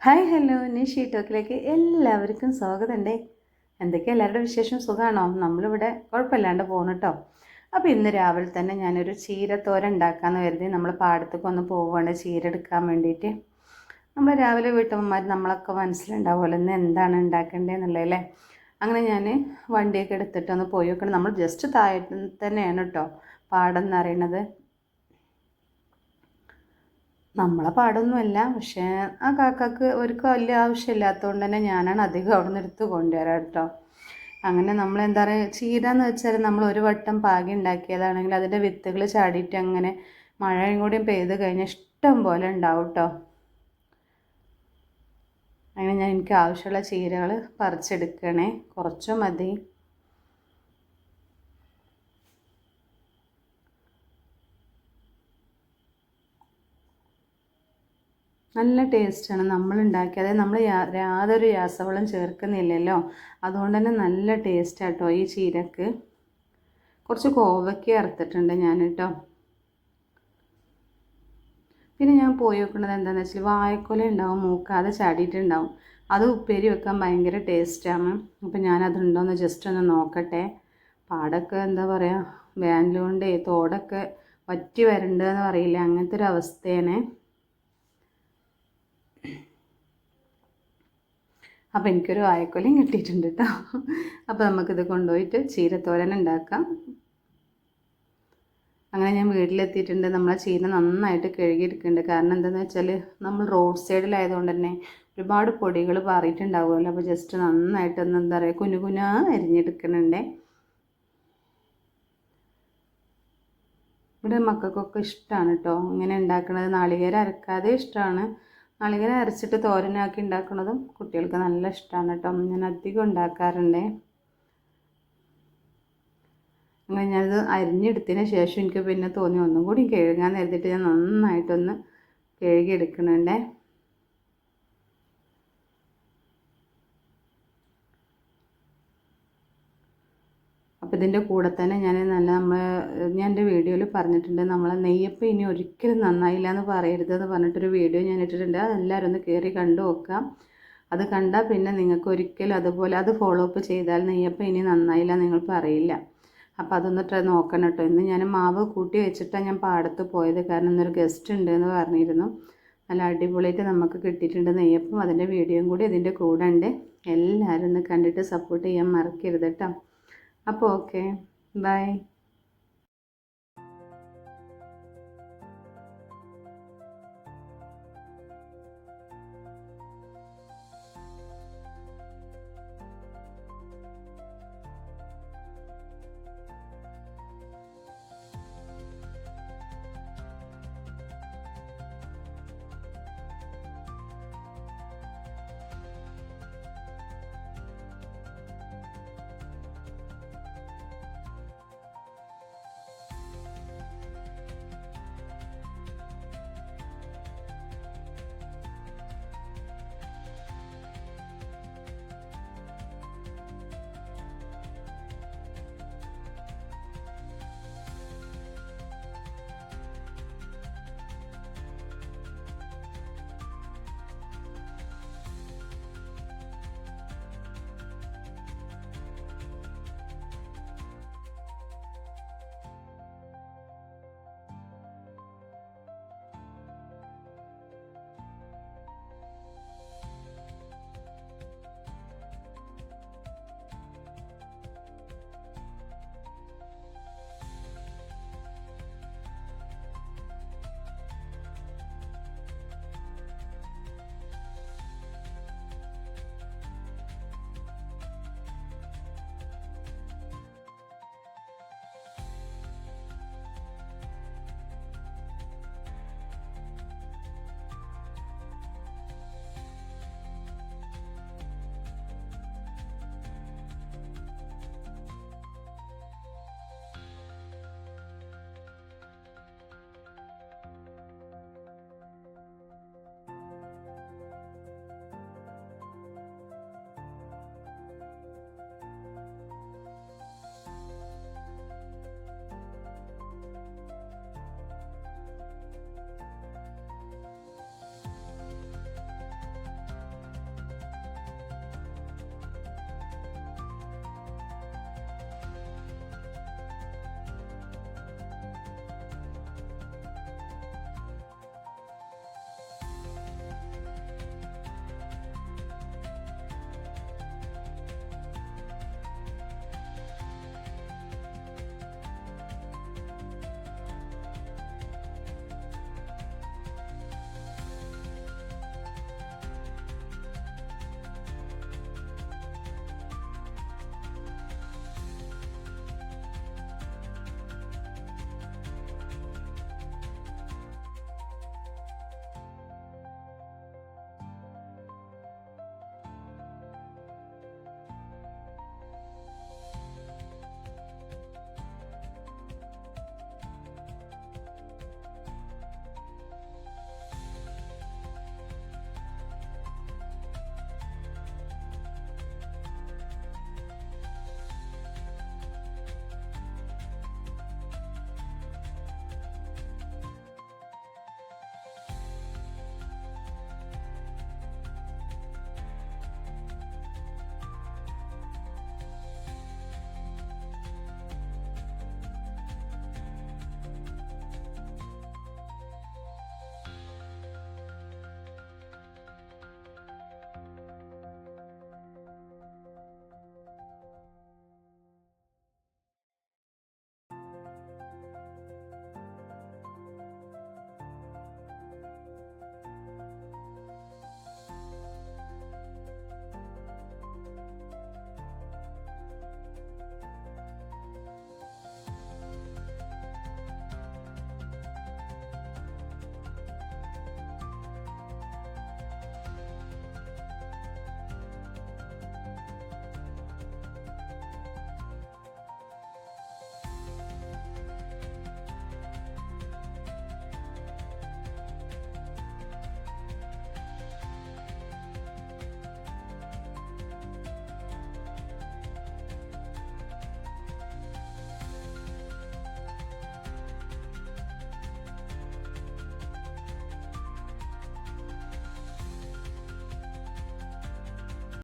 Hi hello Nishi ടോക്കിലേക്ക് എല്ലാവർക്കും സ്വാഗതമുണ്ടേ. എന്തൊക്കെയാണ് എല്ലാവരുടെ വിശേഷം? സുഖമാണോ? നമ്മളിവിടെ കുഴപ്പമില്ലാണ്ട് പോകുന്നു കേട്ടോ. അപ്പോൾ ഇന്ന് രാവിലെ തന്നെ ഞാനൊരു ചീരത്തോരൻ ഉണ്ടാക്കാമെന്ന് കരുതി നമ്മൾ പാടത്തേക്ക് ഒന്ന് പോവുകയാണ് ചീര എടുക്കാൻ വേണ്ടിയിട്ട്. നമ്മൾ രാവിലെ വീട്ടമ്മമാർ നമ്മളൊക്കെ മനസ്സിലുണ്ടാവുമല്ലോ ഇന്ന് എന്താണ് ഉണ്ടാക്കേണ്ടതെന്നുള്ളതല്ലേ. അങ്ങനെ ഞാൻ വണ്ടിയൊക്കെ എടുത്തിട്ടൊന്ന് പോയി നോക്കണം. നമ്മൾ ജസ്റ്റ് താഴെ തന്നെയാണ് കേട്ടോ പാടം എന്ന് പറയുന്നത്. നമ്മളെ പാടൊന്നുമല്ല, പക്ഷേ ആ കാക്കക്ക് ഒരു വലിയ ആവശ്യമില്ലാത്തതുകൊണ്ട് തന്നെ ഞാനാണ് അധികം അവിടെ നിന്ന് എടുത്ത് കൊണ്ടുവരാം കേട്ടോ. അങ്ങനെ നമ്മൾ എന്താ പറയുക, ചീര എന്ന് വെച്ചാൽ നമ്മൾ ഒരു വട്ടം പാകി ഉണ്ടാക്കിയതാണെങ്കിൽ അതിൻ്റെ വിത്തുകൾ ചാടിയിട്ട് അങ്ങനെ മഴയും കൂടിയും പെയ്ത് കഴിഞ്ഞാൽ ഇഷ്ടം പോലെ ഉണ്ടാവും കേട്ടോ. അങ്ങനെ എനിക്ക് ആവശ്യമുള്ള ചീരകൾ പറിച്ചെടുക്കണേ, കുറച്ച് മതി. നല്ല ടേസ്റ്റാണ് നമ്മൾ ഉണ്ടാക്കിയത്. നമ്മൾ യാതൊരു രാസവളം ചേർക്കുന്നില്ലല്ലോ, അതുകൊണ്ട് തന്നെ നല്ല ടേസ്റ്റാട്ടോ ഈ ചീരക്ക്. കുറച്ച് കോവയ്ക്ക അറുത്തിട്ടുണ്ട് ഞാൻ കേട്ടോ. പിന്നെ ഞാൻ പോയി വെക്കുന്നത് എന്താണെന്ന് വെച്ചാൽ വാഴക്കൊല ഉണ്ടാവും, മൂക്കാതെ ചാടിയിട്ടുണ്ടാവും. അത് ഉപ്പേരി വെക്കാൻ ഭയങ്കര ടേസ്റ്റാണ്. അപ്പോൾ ഞാനതുണ്ടോയെന്ന് ജസ്റ്റ് ഒന്ന് നോക്കട്ടെ. പാടൊക്കെ എന്താ പറയുക, വേനൽ കൊണ്ട് തോടൊക്കെ വറ്റി വരണ്ടെന്ന് പറയില്ല, അങ്ങനത്തെ ഒരു അവസ്ഥയാണ്. അപ്പോൾ എനിക്കൊരു വാഴക്കൊലയും കിട്ടിയിട്ടുണ്ട് കേട്ടോ. അപ്പോൾ നമുക്കിത് കൊണ്ടുപോയിട്ട് ചീരത്തോരൻ ഉണ്ടാക്കാം. അങ്ങനെ ഞാൻ വീട്ടിലെത്തിയിട്ടുണ്ട്. നമ്മളെ ചീര നന്നായിട്ട് കഴുകിയെടുക്കുന്നുണ്ട്. കാരണം എന്താണെന്ന് വെച്ചാൽ നമ്മൾ റോഡ് സൈഡിലായതുകൊണ്ട് തന്നെ ഒരുപാട് പൊടികൾ പാറിയിട്ടുണ്ടാവുമല്ലോ. അപ്പോൾ ജസ്റ്റ് നന്നായിട്ടൊന്ന് എന്താ പറയുക കുനുകുനാ അരിഞ്ഞെടുക്കുന്നുണ്ട്. ഇവിടെ മക്കൾക്കൊക്കെ ഇഷ്ടമാണ് കേട്ടോ ഇങ്ങനെ ഉണ്ടാക്കുന്നത്. നാളികേരം അരക്കാതെ ഇഷ്ടമാണ്. നാളികേരം അരച്ചിട്ട് തോരനാക്കി ഉണ്ടാക്കുന്നതും കുട്ടികൾക്ക് നല്ല ഇഷ്ടമാണ് കേട്ടോ. ഞാൻ അധികം ഉണ്ടാക്കാറുണ്ട്. അങ്ങനെ ഞാനത് അരിഞ്ഞെടുത്തതിന് ശേഷം എനിക്ക് പിന്നെ തോന്നി ഒന്നും കൂടി കഴുകാൻ നേരത്തിട്ട് ഞാൻ നന്നായിട്ടൊന്ന് കഴുകിയെടുക്കുന്നുണ്ടേ. അപ്പോൾ ഇതിൻ്റെ കൂടെ തന്നെ ഞാൻ ഞാൻ എൻ്റെ വീഡിയോയിൽ പറഞ്ഞിട്ടുണ്ട്, നമ്മളെ നെയ്യപ്പം ഇനി ഒരിക്കലും നന്നായില്ല എന്ന് പറയരുതെന്ന് പറഞ്ഞിട്ടൊരു വീഡിയോ ഞാൻ ഇട്ടിട്ടുണ്ട്. അതെല്ലാവരും ഒന്ന് കയറി കണ്ടു നോക്കാം. അത് കണ്ടാൽ പിന്നെ നിങ്ങൾക്ക് ഒരിക്കലും അതുപോലെ അത് ഫോളോ അപ്പ് ചെയ്താൽ നെയ്യപ്പം ഇനി നന്നായില്ല നിങ്ങൾ പറയില്ല. അപ്പോൾ അതൊന്ന് നോക്കണം കേട്ടോ. ഇന്ന് ഞാൻ മാവ് കൂട്ടി വെച്ചിട്ടാണ് ഞാൻ പാടത്ത് പോയത്, കാരണം ഇന്നൊരു ഗസ്റ്റ് ഉണ്ട് എന്ന് പറഞ്ഞിരുന്നു. നല്ല അടിപൊളിയായിട്ട് നമുക്ക് കിട്ടിയിട്ടുണ്ട് നെയ്യപ്പം. അതിൻ്റെ വീഡിയോയും കൂടി ഇതിൻ്റെ കൂടെ ഉണ്ട്. എല്ലാവരും ഒന്ന് കണ്ടിട്ട് സപ്പോർട്ട് ചെയ്യാൻ മറക്കരുത് കേട്ടോ. അപ്പോൾ ഓക്കെ, ബൈ.